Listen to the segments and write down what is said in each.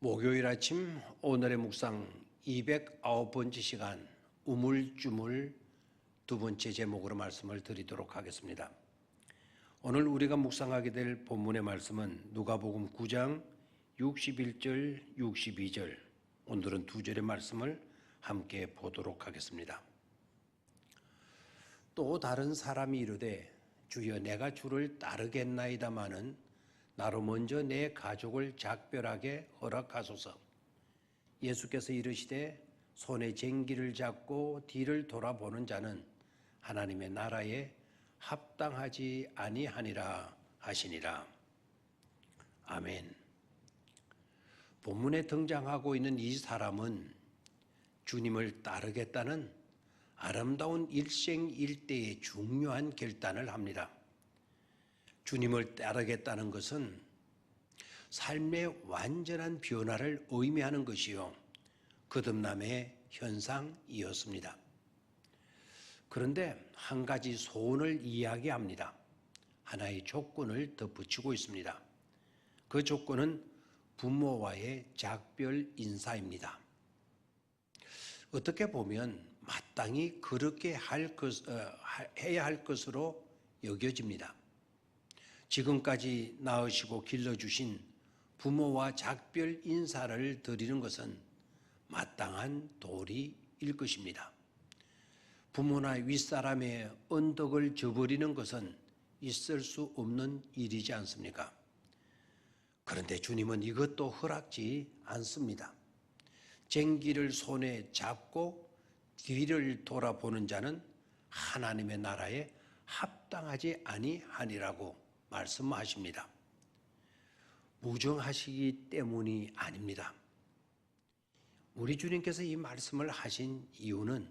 목요일 아침 오늘의 묵상 209번째 시간 우물쭈물 두 번째 제목으로 말씀을 드리도록 하겠습니다. 오늘 우리가 묵상하게 될 본문의 말씀은 누가복음 9장 61절 62절, 오늘은 두 절의 말씀을 함께 보도록 하겠습니다. 또 다른 사람이 이르되 주여 내가 주를 따르겠나이다마는 나로 먼저 내 가족을 작별하게 허락하소서. 예수께서 이르시되 손에 쟁기를 잡고 뒤를 돌아보는 자는 하나님의 나라에 합당하지 아니하니라 하시니라. 아멘. 본문에 등장하고 있는 이 사람은 주님을 따르겠다는 아름다운 일생일대의 중요한 결단을 합니다. 주님을 따르겠다는 것은 삶의 완전한 변화를 의미하는 것이요, 거듭남의 현상이었습니다. 그런데 한 가지 소원을 이야기합니다. 하나의 조건을 덧붙이고 있습니다. 그 조건은 부모와의 작별 인사입니다. 어떻게 보면 마땅히 그렇게 해야 할 것으로 여겨집니다. 지금까지 낳으시고 길러주신 부모와 작별 인사를 드리는 것은 마땅한 도리일 것입니다. 부모나 윗사람의 언덕을 저버리는 것은 있을 수 없는 일이지 않습니까? 그런데 주님은 이것도 허락지 않습니다. 쟁기를 손에 잡고 뒤를 돌아보는 자는 하나님의 나라에 합당하지 아니하니라고 말씀하십니다. 무정하시기 때문이 아닙니다. 우리 주님께서 이 말씀을 하신 이유는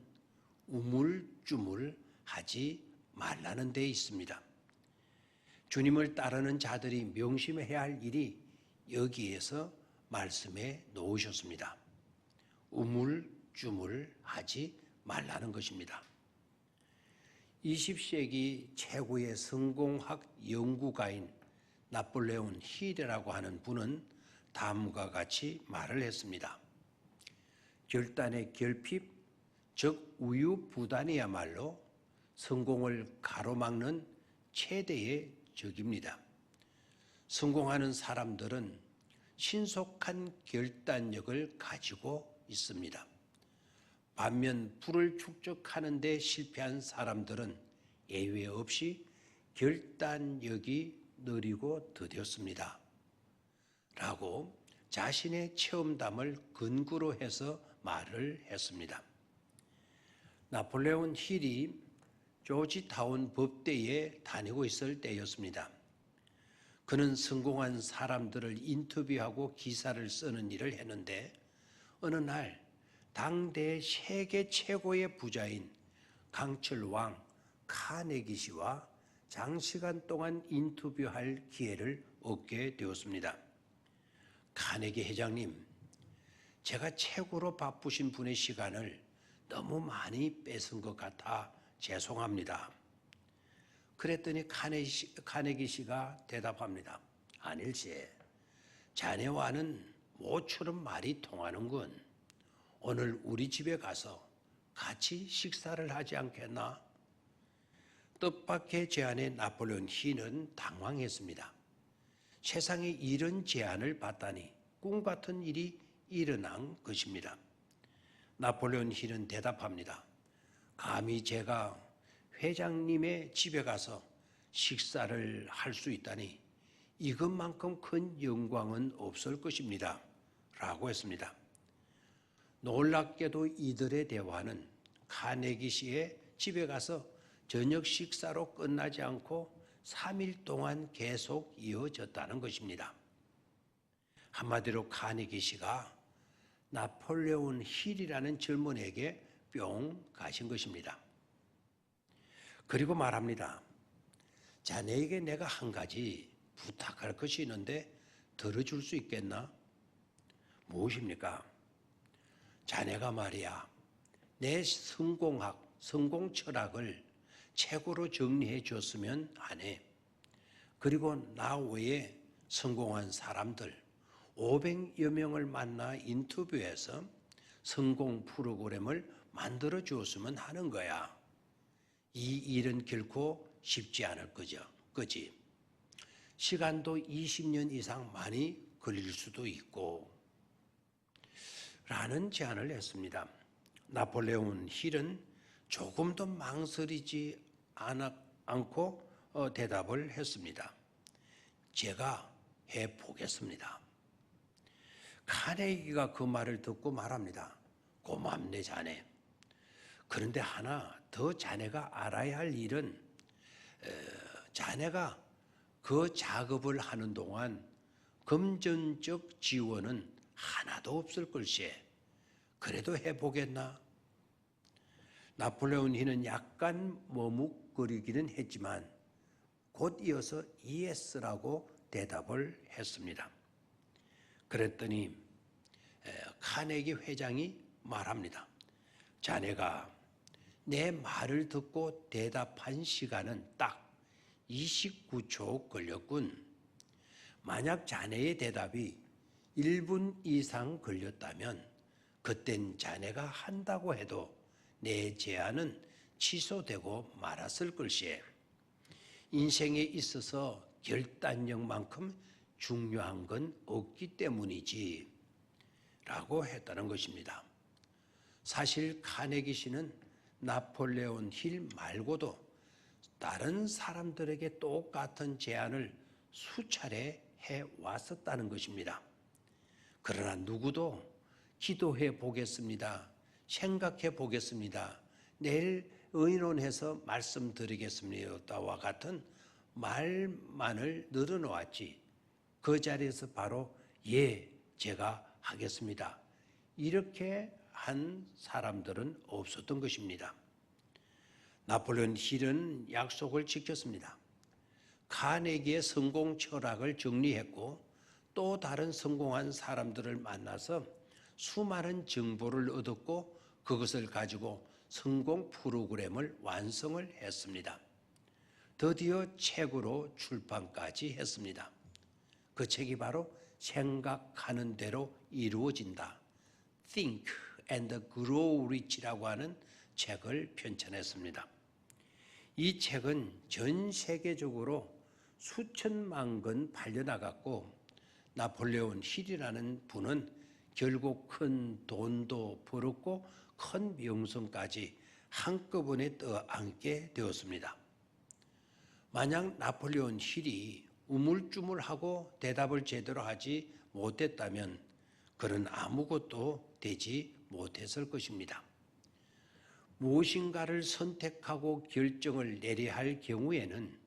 우물쭈물하지 말라는 데 있습니다. 주님을 따르는 자들이 명심해야 할 일이 여기에서 말씀해 놓으셨습니다. 우물쭈물하지 말라는 것입니다. 20세기 최고의 성공학 연구가인 나폴레온 힐이라고 하는 분은 다음과 같이 말을 했습니다. 결단의 결핍, 즉 우유부단이야말로 성공을 가로막는 최대의 적입니다. 성공하는 사람들은 신속한 결단력을 가지고 있습니다. 반면 부를 축적하는 데 실패한 사람들은 예외 없이 결단력이 느리고 더뎠습니다. 라고 자신의 체험담을 근거로 해서 말을 했습니다. 나폴레온 힐이 조지타운 법대에 다니고 있을 때였습니다. 그는 성공한 사람들을 인터뷰하고 기사를 쓰는 일을 했는데 어느 날 당대 세계 최고의 부자인 강철왕 카네기 씨와 장시간 동안 인터뷰할 기회를 얻게 되었습니다. 카네기 회장님, 제가 최고로 바쁘신 분의 시간을 너무 많이 뺏은 것 같아 죄송합니다. 그랬더니 카네기 씨가 대답합니다. 아닐세, 자네와는 모처럼 말이 통하는군. 오늘 우리 집에 가서 같이 식사를 하지 않겠나? 뜻밖의 제안에 나폴레온 힐은 당황했습니다. 세상에 이런 제안을 받다니 꿈같은 일이 일어난 것입니다. 나폴레온 힐은 대답합니다. 감히 제가 회장님의 집에 가서 식사를 할 수 있다니 이것만큼 큰 영광은 없을 것입니다. 라고 했습니다. 놀랍게도 이들의 대화는 카네기 씨의 집에 가서 저녁 식사로 끝나지 않고 3일 동안 계속 이어졌다는 것입니다. 한마디로 카네기 씨가 나폴레온 힐이라는 젊은이에게 뿅 가신 것입니다. 그리고 말합니다. 자네에게 내가 한 가지 부탁할 것이 있는데 들어줄 수 있겠나? 무엇입니까? 자네가 말이야, 내 성공학, 성공 철학을 책으로 정리해 줬으면 하네. 그리고 나 외에 성공한 사람들, 500여 명을 만나 인터뷰해서 성공 프로그램을 만들어 주었으면 하는 거야. 이 일은 결코 쉽지 않을 거지. 시간도 20년 이상 많이 걸릴 수도 있고 라는 제안을 했습니다. 나폴레옹 힐은 조금도 망설이지 않고 대답을 했습니다. 제가 해보겠습니다. 카네기가 그 말을 듣고 말합니다. 고맙네 자네. 그런데 하나 더 자네가 알아야 할 일은 자네가 그 작업을 하는 동안 금전적 지원은 하나도 없을 걸세. 그래도 해보겠나? 나폴레옹 힐은 약간 머뭇거리기는 했지만 곧 이어서 ES라고 대답을 했습니다. 그랬더니 카네기 회장이 말합니다. 자네가 내 말을 듣고 대답한 시간은 딱 29초 걸렸군. 만약 자네의 대답이 1분 이상 걸렸다면 그땐 자네가 한다고 해도 내 제안은 취소되고 말았을 걸세. 인생에 있어서 결단력만큼 중요한 건 없기 때문이지 라고 했다는 것입니다. 사실 카네기 씨는 나폴레옹 힐 말고도 다른 사람들에게 똑같은 제안을 수차례 해왔었다는 것입니다. 그러나 누구도 기도해 보겠습니다. 생각해 보겠습니다. 내일 의논해서 말씀드리겠습니다와 같은 말만을 늘어놓았지. 그 자리에서 바로 예, 제가 하겠습니다. 이렇게 한 사람들은 없었던 것입니다. 나폴레옹 힐은 약속을 지켰습니다. 카네기의 성공 철학을 정리했고 또 다른 성공한 사람들을 만나서 수많은 정보를 얻었고 그것을 가지고 성공 프로그램을 완성을 했습니다. 드디어 책으로 출판까지 했습니다. 그 책이 바로 생각하는 대로 이루어진다. Think and Grow Rich라고 하는 책을 편찬했습니다. 이 책은 전 세계적으로 수천만 권 팔려나갔고 나폴레옹 힐이라는 분은 결국 큰 돈도 벌었고 큰 명성까지 한꺼번에 떠안게 되었습니다. 만약 나폴레옹 힐이 우물쭈물하고 대답을 제대로 하지 못했다면 그는 아무것도 되지 못했을 것입니다. 무엇인가를 선택하고 결정을 내려야 할 경우에는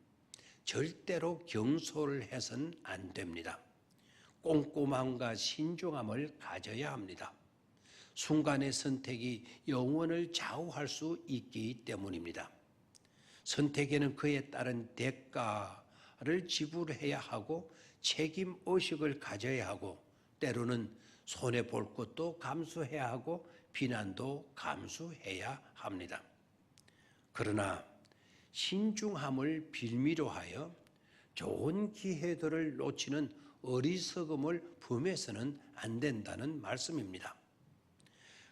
절대로 경솔을 해서는 안 됩니다. 꼼꼼함과 신중함을 가져야 합니다. 순간의 선택이 영혼을 좌우할 수 있기 때문입니다. 선택에는 그에 따른 대가를 지불해야 하고 책임의식을 가져야 하고 때로는 손해볼 것도 감수해야 하고 비난도 감수해야 합니다. 그러나 신중함을 빌미로 하여 좋은 기회들을 놓치는 어리석음을 범해서는 안 된다는 말씀입니다.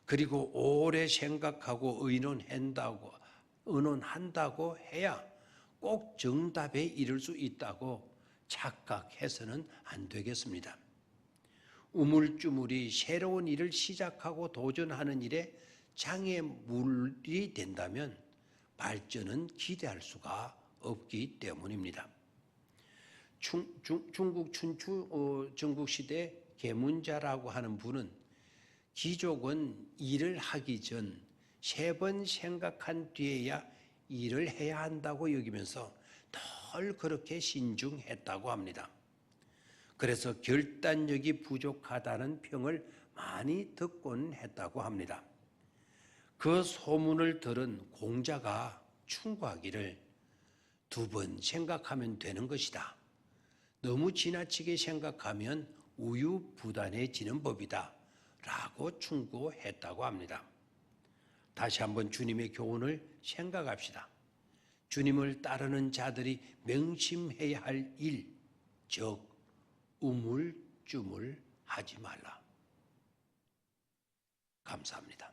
그리고 오래 생각하고 의논한다고 해야 꼭 정답에 이를 수 있다고 착각해서는 안 되겠습니다. 우물쭈물이 새로운 일을 시작하고 도전하는 일에 장애물이 된다면 발전은 기대할 수가 없기 때문입니다. 중국 춘추 전국시대 계문자라고 하는 분은 귀족은 일을 하기 전 3번 생각한 뒤에야 일을 해야 한다고 여기면서 늘 그렇게 신중했다고 합니다. 그래서 결단력이 부족하다는 평을 많이 듣곤 했다고 합니다. 그 소문을 들은 공자가 충고하기를 2번 생각하면 되는 것이다. 너무 지나치게 생각하면 우유부단해지는 법이다. 라고 충고했다고 합니다. 다시 한번 주님의 교훈을 생각합시다. 주님을 따르는 자들이 명심해야 할 일, 즉 우물쭈물하는 하지 말라. 감사합니다.